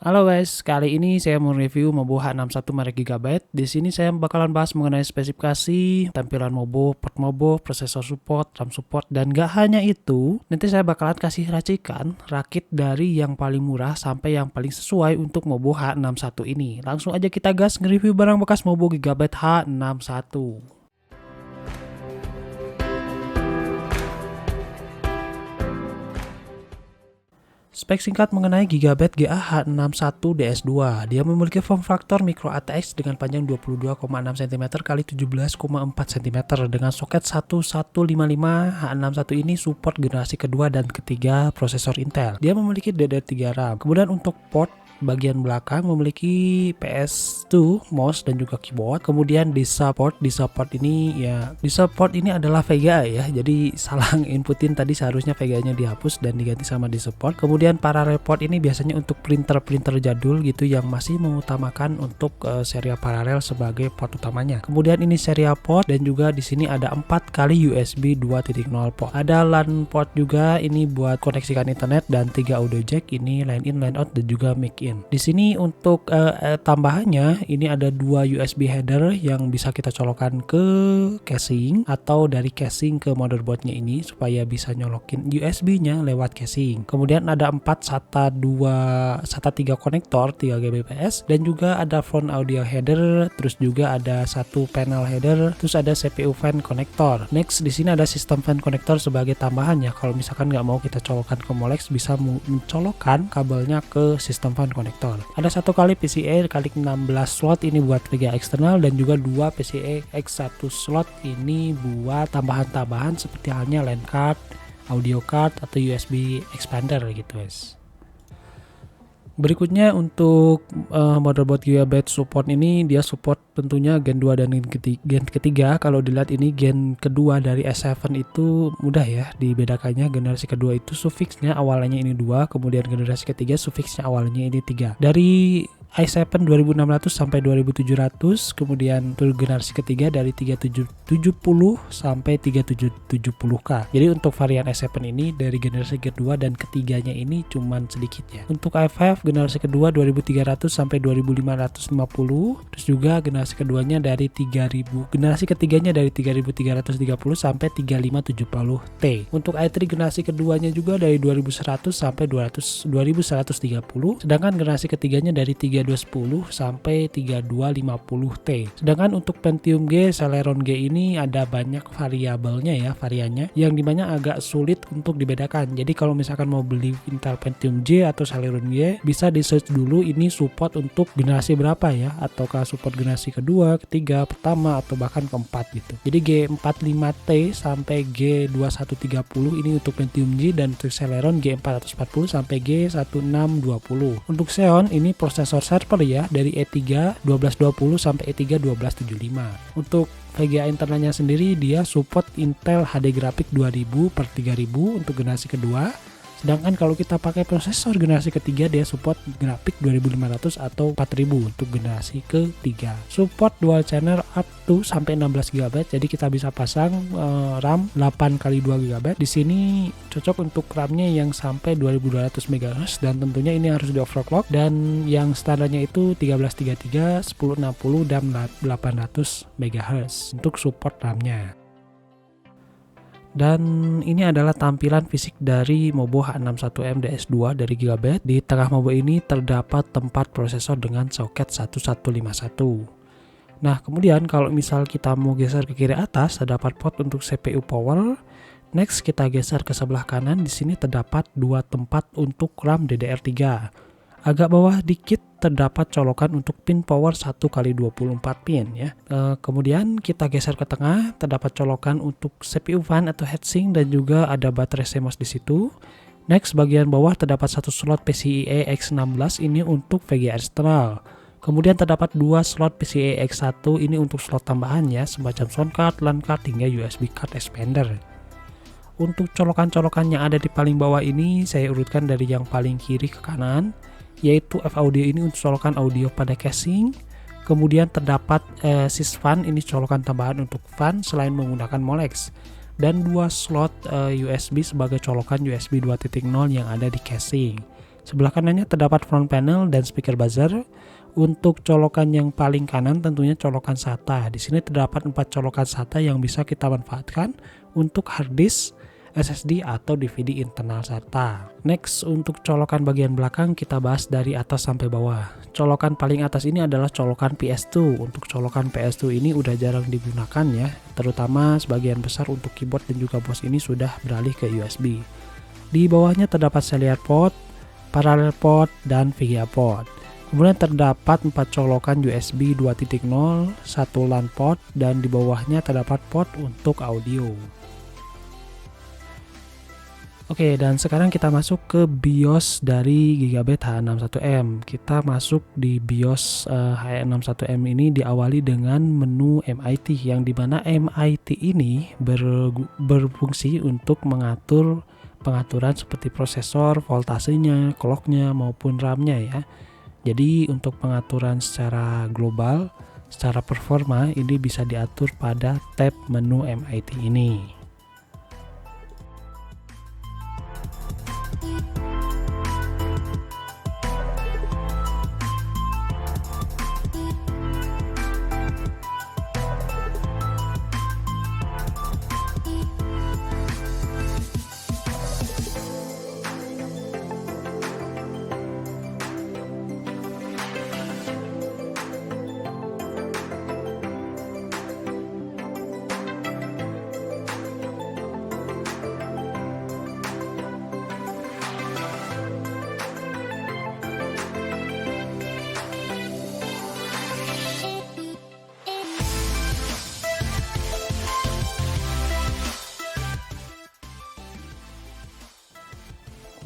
Halo guys, kali ini saya mau review Mobo H61 merek Gigabyte. Di sini saya bakalan bahas mengenai spesifikasi, tampilan Mobo, port Mobo, prosesor support, RAM support, dan gak hanya itu, nanti saya bakalan kasih racikan rakit dari yang paling murah sampai yang paling sesuai untuk Mobo H61 ini. Langsung aja kita gas nge-review barang bekas Mobo Gigabyte H61. Spek singkat mengenai Gigabyte GA-H61DS2. Dia memiliki form factor micro ATX dengan panjang 22,6 cm x 17,4 cm dengan soket 1155. H61 ini support generasi kedua dan ketiga prosesor Intel. Dia memiliki DDR3 RAM. Kemudian untuk port bagian belakang memiliki PS2 mouse dan juga keyboard. Kemudian di support ini adalah VGA ya. Jadi salah inputin tadi, seharusnya VGA-nya dihapus dan diganti sama di support. Kemudian parallel port ini biasanya untuk printer jadul gitu yang masih mengutamakan untuk serial paralel sebagai port utamanya. Kemudian ini serial port dan juga di sini ada 4 kali USB 2.0 port. Ada LAN port juga, ini buat koneksikan internet, dan 3 audio jack, ini line in, line out, dan juga mic in. Di sini untuk tambahannya ini ada 2 USB header yang bisa kita colokkan ke casing atau dari casing ke motherboardnya ini supaya bisa nyolokin USB-nya lewat casing. Kemudian ada 4 SATA 3 konektor 3 Gbps dan juga ada front audio header, terus juga ada 1 panel header, terus ada CPU fan konektor. Next di sini ada sistem fan konektor sebagai tambahannya. Kalau misalkan nggak mau kita colokkan ke Molex, bisa mencolokkan kabelnya ke sistem fan konektor. Ada 1 kali PCIe kali 16 slot ini buat VGA eksternal dan juga 2 PCIe X1 slot ini buat tambahan-tambahan seperti halnya LAN card, audio card, atau USB expander gitu guys. Berikutnya untuk motherboard Gigabyte support ini, dia support tentunya Gen 2 dan Gen ketiga. Kalau dilihat ini Gen kedua dari S7 itu mudah ya dibedakannya. Generasi kedua itu sufiksnya awalnya ini 2, kemudian generasi ketiga sufiksnya awalnya ini 3. Dari i7 2600 sampai 2700, kemudian untuk generasi ketiga dari 3770 sampai 3770K. Jadi untuk varian i7 ini dari generasi kedua dan ketiganya ini cuman sedikit ya. Untuk i5 generasi kedua 2300 sampai 2550, terus juga generasi keduanya dari 3000, generasi ketiganya dari 3330 sampai 3570T. Untuk i3 generasi keduanya juga dari 2100 sampai 2130, sedangkan generasi ketiganya dari 3210 sampai 3250T. Sedangkan untuk Pentium G, Celeron G ini ada banyak variabelnya ya, variannya yang dimana agak sulit untuk dibedakan. Jadi kalau misalkan mau beli Intel Pentium J atau Celeron G, bisa di search dulu ini support untuk generasi berapa ya, ataukah support generasi kedua, ketiga, pertama, atau bahkan keempat gitu. Jadi G45T sampai G2130 ini untuk Pentium G, dan untuk Celeron G440 sampai G1620. Untuk Xeon ini prosesor server ya, dari E3 1220 sampai E3 1275. Untuk VGA internalnya sendiri dia support Intel HD Graphics 2000/3000 untuk generasi kedua. Sedangkan kalau kita pakai prosesor generasi ketiga, dia support grafik 2500 atau 4000 untuk generasi ketiga. Support dual channel up to sampai 16 GB. Jadi kita bisa pasang RAM 8x2 GB. Di sini cocok untuk RAM-nya yang sampai 2200 MHz, dan tentunya ini harus di overclock, dan yang standarnya itu 1333, 1060 dan 800 MHz untuk support RAM-nya. Dan ini adalah tampilan fisik dari Mobo H61M DS2 dari Gigabyte. Di tengah Mobo ini terdapat tempat prosesor dengan soket 1151. Nah, kemudian kalau misal kita mau geser ke kiri atas, terdapat port untuk CPU power. Next kita geser ke sebelah kanan, di sini terdapat 2 tempat untuk RAM DDR3. Agak bawah dikit terdapat colokan untuk pin power 1x24 pin ya. Kemudian kita geser ke tengah, terdapat colokan untuk CPU fan atau heatsink dan juga ada baterai CMOS di situ. Next bagian bawah terdapat 1 slot PCIe X16 ini untuk VGA eksternal. Kemudian terdapat 2 slot PCIe X1 ini untuk slot tambahan ya, semacam sound card, LAN card hingga USB card expander. Untuk colokan-colokan yang ada di paling bawah ini saya urutkan dari yang paling kiri ke kanan, yaitu F audio ini untuk colokan audio pada casing. Kemudian terdapat sysfan, ini colokan tambahan untuk fan selain menggunakan Molex, dan 2 slot USB sebagai colokan USB 2.0 yang ada di casing. Sebelah kanannya terdapat front panel dan speaker buzzer. Untuk colokan yang paling kanan tentunya colokan SATA. Di sini terdapat 4 colokan SATA yang bisa kita manfaatkan untuk hard disk, SSD atau DVD internal SATA. Next, untuk colokan bagian belakang kita bahas dari atas sampai bawah. Colokan paling atas ini adalah colokan PS2. Untuk colokan PS2 ini udah jarang digunakan ya, terutama sebagian besar untuk keyboard dan juga mouse ini sudah beralih ke USB. Di bawahnya terdapat serial port, parallel port, dan VGA port. Kemudian terdapat 4 colokan USB 2.0, 1 LAN port, dan di bawahnya terdapat port untuk audio. Oke, dan sekarang kita masuk ke BIOS dari Gigabyte H61M. Kita masuk di BIOS H61M ini diawali dengan menu MIT, yang dimana MIT ini berfungsi untuk mengatur pengaturan seperti prosesor, voltasenya, clocknya maupun RAM-nya ya. Jadi untuk pengaturan secara global, secara performa ini bisa diatur pada tab menu MIT ini.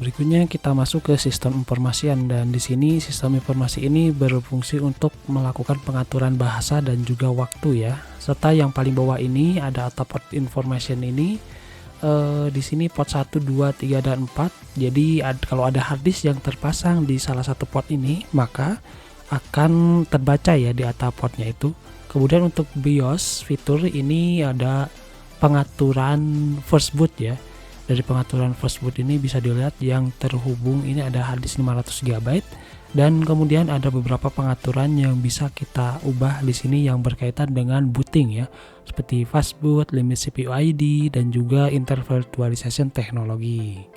Berikutnya kita masuk ke sistem informasian, dan di sini sistem informasi ini berfungsi untuk melakukan pengaturan bahasa dan juga waktu ya. Serta yang paling bawah ini ada atau port information ini. Di sini port 1, 2, 3 dan 4. Jadi kalau ada hard disk yang terpasang di salah satu port ini, maka akan terbaca ya di atap portnya itu. Kemudian untuk BIOS fitur ini ada pengaturan first boot ya. Dari pengaturan first boot ini bisa dilihat yang terhubung ini ada hard disk 500 GB, dan kemudian ada beberapa pengaturan yang bisa kita ubah di sini yang berkaitan dengan booting ya, seperti fast boot, limit CPU ID, dan juga intervirtualization teknologi.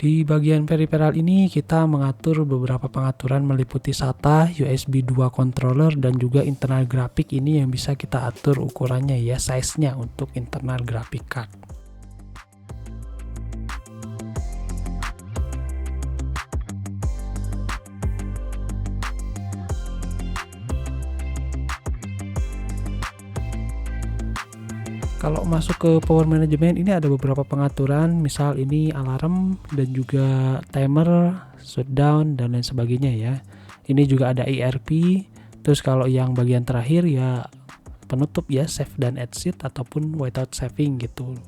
Di bagian peripheral ini kita mengatur beberapa pengaturan meliputi SATA, USB 2 controller, dan juga internal grafik ini yang bisa kita atur ukurannya ya, size-nya untuk internal graphic card. Kalau masuk ke power management ini ada beberapa pengaturan, misal ini alarm dan juga timer, shutdown dan lain sebagainya ya. Ini juga ada ERP. Terus kalau yang bagian terakhir ya penutup ya, save dan exit ataupun without saving gitu.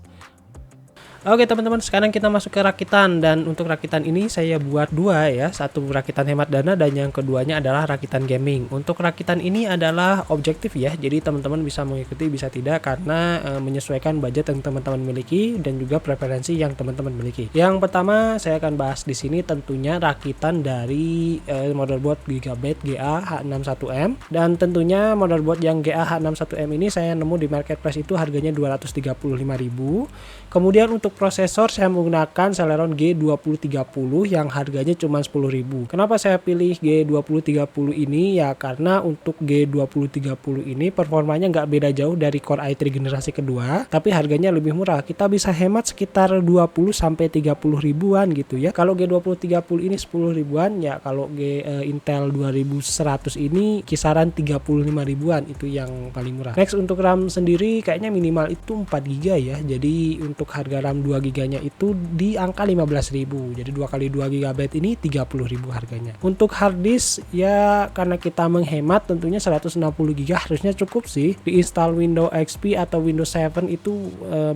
Oke teman-teman, sekarang kita masuk ke rakitan, dan untuk rakitan ini saya buat dua ya, satu rakitan hemat dana dan yang keduanya adalah rakitan gaming. Untuk rakitan ini adalah objektif ya, jadi teman-teman bisa mengikuti bisa tidak karena menyesuaikan budget yang teman-teman miliki dan juga preferensi yang teman-teman miliki. Yang pertama saya akan bahas di sini tentunya rakitan dari motherboard Gigabyte GA H61M, dan tentunya motherboard yang GA H61M ini saya nemu di marketplace itu harganya 235.000. Kemudian untuk prosesor saya menggunakan Celeron G2030 yang harganya cuma 10.000. Kenapa saya pilih G2030 ini? Ya karena untuk G2030 ini performanya nggak beda jauh dari Core i3 generasi kedua, tapi harganya lebih murah. Kita bisa hemat sekitar 20 sampai 30 ribuan gitu ya. Kalau G2030 ini 10 ribuan ya, kalau Intel 2100 ini kisaran 35 ribuan, itu yang paling murah. Next untuk RAM sendiri kayaknya minimal itu 4 GB ya. Jadi untuk harga RAM 2 giganya itu di angka 15.000. Jadi 2 kali 2 GB ini 30.000 harganya. Untuk hard disk ya karena kita menghemat tentunya 160 GB harusnya cukup sih. Diinstal Windows XP atau Windows 7 itu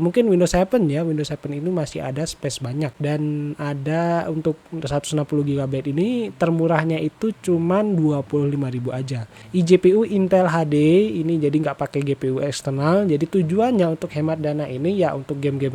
mungkin Windows 7 ya. Windows 7 ini masih ada space banyak, dan ada untuk 160 GB ini termurahnya itu cuman 25.000 aja. eGPU Intel HD ini jadi nggak pakai GPU eksternal. Jadi tujuannya untuk hemat dana ini ya untuk game-game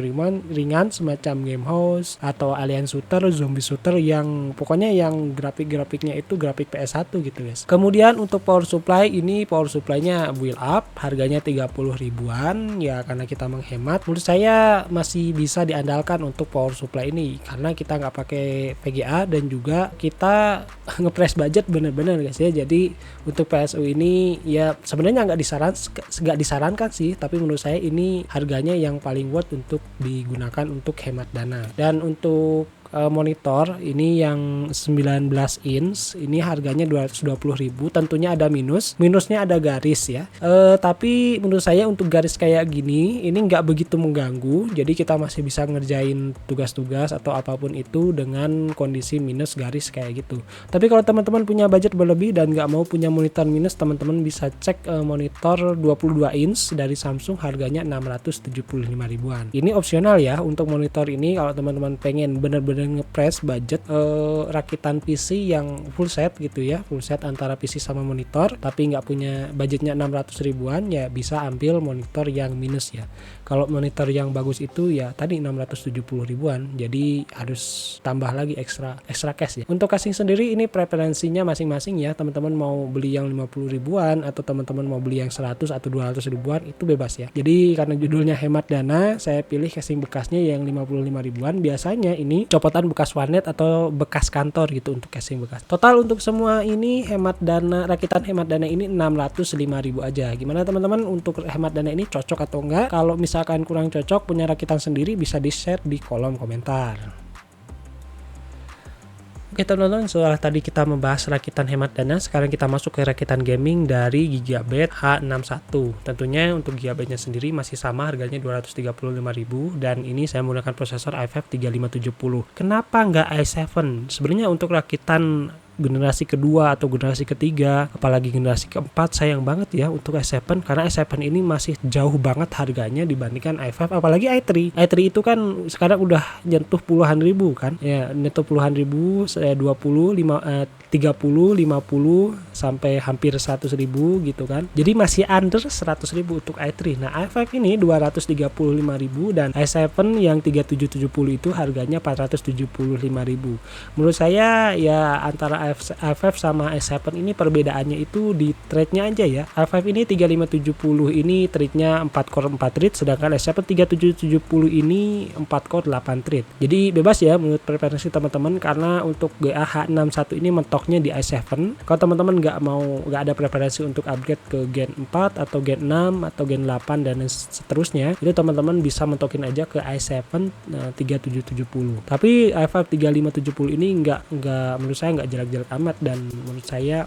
ringan semacam Game House atau Alien Shooter, Zombie Shooter yang pokoknya yang grafik-grafiknya itu grafik PS1 gitu guys. Kemudian untuk power supply ini power supply-nya wheel up, harganya 30 ribuan ya karena kita menghemat. Menurut saya masih bisa diandalkan untuk power supply ini karena kita nggak pakai VGA dan juga kita ngepress budget bener-bener guys ya. Jadi untuk PSU ini ya sebenarnya nggak disarankan sih, tapi menurut saya ini harganya yang paling worth untuk digunakan untuk hemat dana. Dan untuk monitor ini yang 19 inch ini harganya 220.000. Tentunya ada minusnya ada garis ya, tapi menurut saya untuk garis kayak gini ini nggak begitu mengganggu. Jadi kita masih bisa ngerjain tugas-tugas atau apapun itu dengan kondisi minus garis kayak gitu. Tapi kalau teman-teman punya budget berlebih dan nggak mau punya monitor minus, teman-teman bisa cek monitor 22 inch dari Samsung, harganya 675 ribuan. Ini opsional ya untuk monitor ini kalau teman-teman pengen bener-bener ngepress budget rakitan PC yang full set gitu ya, full set antara PC sama monitor, tapi nggak punya budgetnya 600 ribuan ya bisa ambil monitor yang minus ya. Kalau monitor yang bagus itu ya tadi 670 ribuan, jadi harus tambah lagi ekstra cash ya. Untuk casing sendiri ini preferensinya masing-masing ya, teman-teman mau beli yang 50 ribuan atau teman-teman mau beli yang 100 atau 200 ribuan itu bebas ya. Jadi karena judulnya hemat dana, saya pilih casing bekasnya yang 55 ribuan. Biasanya ini copotan bekas warnet atau bekas kantor gitu untuk casing bekas. Total untuk semua ini rakitan hemat dana ini 605.000 aja. Gimana teman-teman untuk hemat dana ini cocok atau enggak? Kalau misalkan kurang cocok punya rakitan sendiri bisa di-share di kolom komentar. Oke teman-teman, setelah tadi kita membahas rakitan hemat dana, sekarang kita masuk ke rakitan gaming dari Gigabyte H61. Tentunya untuk Gigabyte-nya sendiri masih sama, harganya 235.000 dan ini saya menggunakan prosesor i5 3570. Kenapa nggak i7? Sebenarnya untuk rakitan generasi kedua atau generasi ketiga, apalagi generasi keempat, sayang banget ya untuk i7 karena i7 ini masih jauh banget harganya dibandingkan i5, apalagi i3 itu kan sekarang udah nyentuh puluhan ribu kan ya, nyentuh puluhan ribu, 20, 30, 50 sampai hampir 100 ribu gitu kan, jadi masih under 100 ribu untuk i3. Nah i5 ini 235 ribu dan i7 yang 3770 itu harganya 475 ribu. Menurut saya ya antara i5 sama i7 ini perbedaannya itu di thread-nya aja ya. i5 ini 3570 ini thread-nya 4 core 4 thread, sedangkan i7 3770 ini 4 core 8 thread. Jadi bebas ya menurut preferensi teman-teman, karena untuk GA H61 ini mentoknya di i7. Kalau teman-teman nggak ada preferensi untuk upgrade ke Gen 4 atau Gen 6 atau Gen 8 dan seterusnya, itu teman-teman bisa mentokin aja ke i7 3770. Tapi i5 3570 ini nggak menurut saya nggak jelek amat, dan menurut saya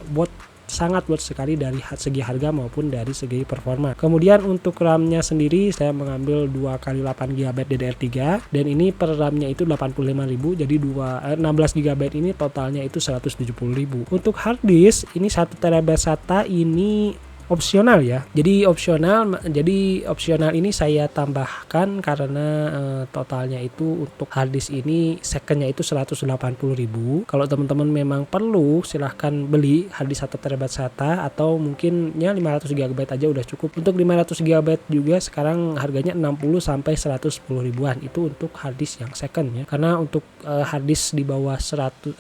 sangat worth sekali dari segi harga maupun dari segi performa. Kemudian untuk RAM-nya sendiri saya mengambil 2x8 GB DDR3 dan ini per RAM-nya itu 85.000, jadi 16 GB ini totalnya itu 170.000. Untuk hard disk ini 1 TB SATA ini opsional ya. Jadi opsional ini saya tambahkan karena totalnya itu untuk harddisk ini secondnya itu 180.000. Kalau teman-teman memang perlu silahkan beli harddisk 1 TB SATA atau mungkin ya 500 GB aja udah cukup. Untuk 500 GB juga sekarang harganya 60 sampai 110 ribuan itu untuk harddisk yang second ya. Karena untuk harddisk di bawah 1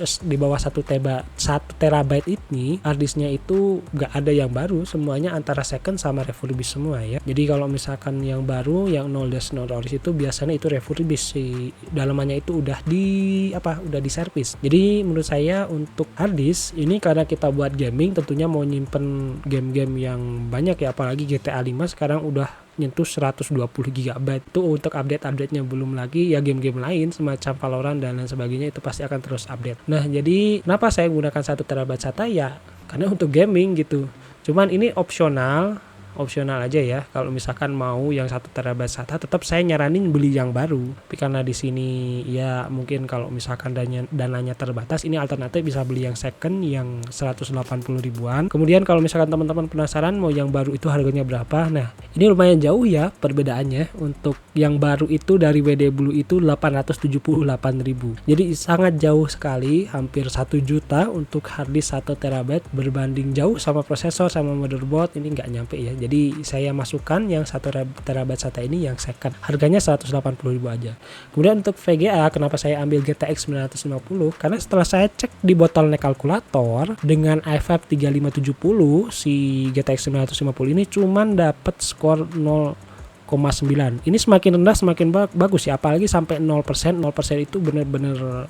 TB ini harddisknya itu nggak ada yang baru, semuanya antara second sama refurbish semua ya. Jadi kalau misalkan yang baru yang 0-0 oris itu biasanya itu refurbish, si dalamannya itu udah di servis. Jadi menurut saya untuk harddisk ini karena kita buat gaming tentunya mau nyimpen game-game yang banyak ya, apalagi GTA 5 sekarang udah nyentuh 120 GB itu untuk update-nya, belum lagi ya game-game lain semacam Valorant dan lain sebagainya itu pasti akan terus update. Nah jadi kenapa saya menggunakan 1 TB SATA ya karena untuk gaming gitu. Cuman ini opsional opsional aja ya. Kalau misalkan mau yang 1 terabyte SATA, tetap saya nyaranin beli yang baru. Tapi karena di sini ya mungkin kalau misalkan dananya terbatas, ini alternatif bisa beli yang second yang 180 ribuan. Kemudian kalau misalkan teman-teman penasaran mau yang baru itu harganya berapa, nah ini lumayan jauh ya perbedaannya. Untuk yang baru itu dari WD Blue itu 878.000, jadi sangat jauh sekali, hampir 1 juta untuk harddisk 1 terabyte, berbanding jauh sama prosesor sama motherboard ini nggak nyampe ya. Jadi saya masukkan yang 1 terabyte SATA ini yang second, harganya 180.000 aja. Kemudian untuk VGA, kenapa saya ambil GTX 950? Karena setelah saya cek di bottleneck kalkulator dengan i5 3570, si GTX 950 ini cuman dapat skor 0,9. Ini semakin rendah semakin bagus ya, apalagi sampai 0%. 0% itu benar-benar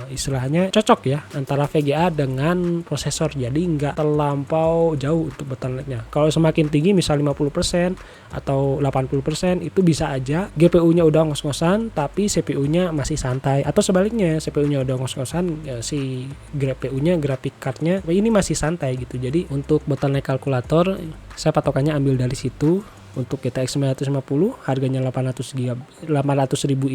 istilahnya cocok ya antara VGA dengan prosesor, jadi nggak terlampau jauh untuk bottlenecknya. Kalau semakin tinggi misal 50% atau 80% itu bisa aja GPU-nya udah ngos-ngosan tapi CPU-nya masih santai, atau sebaliknya CPU-nya udah ngos-ngosan ya, si GPU-nya, graphic card-nya ini masih santai gitu. Jadi untuk bottleneck kalkulator saya patokannya ambil dari situ. Untuk GTX 950 harganya 800.000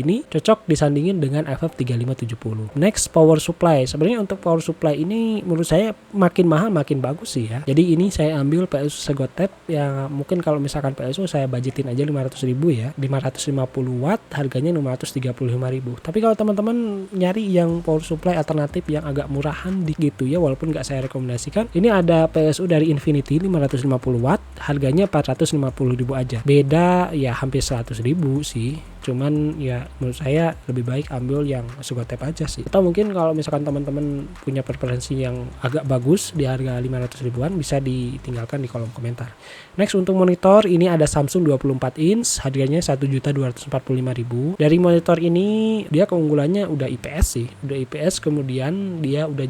ini cocok disandingin dengan i5 3570. Next, power supply. Sebenarnya untuk power supply ini menurut saya makin mahal makin bagus sih ya. Jadi ini saya ambil PSU Segotep yang mungkin kalau misalkan PSU saya budgetin aja 500.000 ya. 550 watt harganya 535.000. Tapi kalau teman-teman nyari yang power supply alternatif yang agak murahan gitu ya, walaupun nggak saya rekomendasikan, ini ada PSU dari Infinity 550 watt harganya 450.000 aja. Beda ya hampir 100.000 sih. Cuman ya menurut saya lebih baik ambil yang Segotep aja sih. Atau mungkin kalau misalkan teman-teman punya preferensi yang agak bagus di harga 500 ribuan bisa ditinggalkan di kolom komentar. Next, untuk monitor ini ada Samsung 24 inch harganya 1.245.000. Dari monitor ini dia keunggulannya udah IPS sih. Udah IPS, kemudian dia udah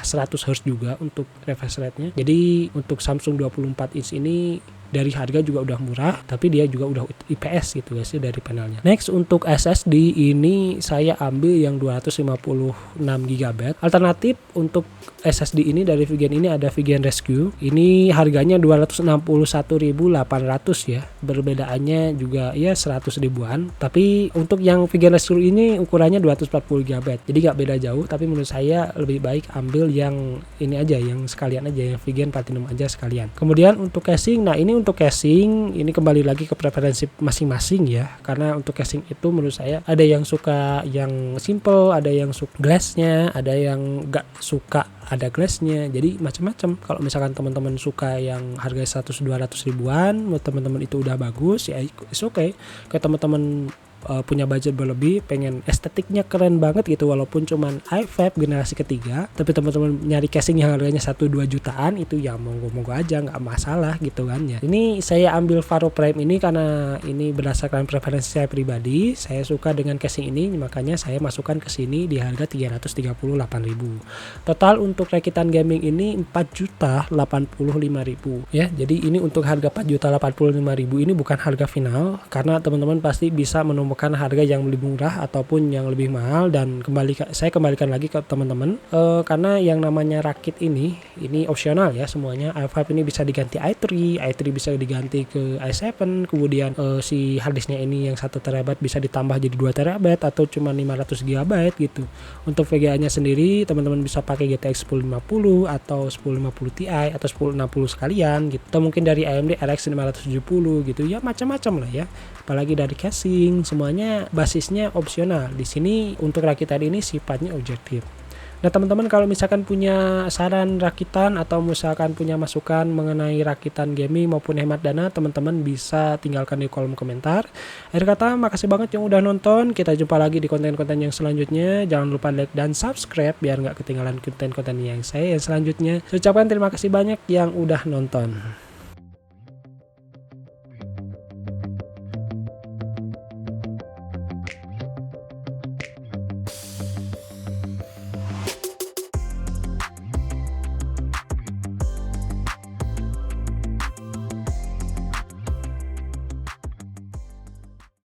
100 Hz juga untuk refresh rate-nya. Jadi untuk Samsung 24 inch ini dari harga juga udah murah, tapi dia juga udah IPS gitu guys dari panelnya. Next, untuk SSD ini saya ambil yang 256 GB. Alternatif untuk SSD ini dari Vigen ini ada Vigen Rescue. Ini harganya 261.800 ya. Perbedaannya juga ya 100 ribuan. Tapi untuk yang Vigen Rescue ini ukurannya 240 GB. Jadi gak beda jauh, tapi menurut saya lebih baik ambil yang ini aja, yang sekalian aja, yang Vigen Platinum aja sekalian. Kemudian untuk casing, nah ini untuk casing ini kembali lagi ke preferensi masing-masing ya, karena untuk casing itu menurut saya ada yang suka yang simple, ada yang suka glassnya, ada yang gak suka ada glassnya, jadi macam-macam. Kalau misalkan teman-teman suka yang harga 100-200 ribuan, menurut teman-teman itu udah bagus ya, it's okay. Kalau teman-teman punya budget berlebih, pengen estetiknya keren banget gitu, walaupun cuman i5 generasi ketiga, tapi teman-teman nyari casing yang harganya 1-2 jutaan, itu ya monggo-monggo aja, nggak masalah gitu kan ya. Ini saya ambil Varo Prime ini karena ini berdasarkan preferensi saya pribadi, saya suka dengan casing ini, makanya saya masukkan ke sini di harga 338.000. Total untuk rakitan gaming ini 4.085.000 ya. Jadi ini untuk harga 4.085.000 ini bukan harga final, karena teman-teman pasti bisa menemukan harga yang lebih murah ataupun yang lebih mahal. Dan saya kembalikan lagi ke teman-teman, karena yang namanya rakit ini opsional ya semuanya. i5 ini bisa diganti i3 bisa diganti ke i7, kemudian si harddisknya ini yang 1 TB bisa ditambah jadi 2 TB atau cuma 500 GB gitu. Untuk VGA nya sendiri teman-teman bisa pakai GTX 1050 atau 1050 Ti atau 1060 sekalian gitu, atau mungkin dari AMD RX 570 gitu ya, macam-macam lah ya. Apalagi dari casing, semuanya basisnya opsional. Di sini untuk rakitan ini sifatnya objektif. Nah teman-teman, kalau misalkan punya saran rakitan atau misalkan punya masukan mengenai rakitan gaming maupun hemat dana, teman-teman bisa tinggalkan di kolom komentar. Akhir kata, makasih banget yang udah nonton. Kita jumpa lagi di konten-konten yang selanjutnya. Jangan lupa like dan subscribe biar nggak ketinggalan konten-konten yang selanjutnya. Saya ucapkan terima kasih banyak yang udah nonton.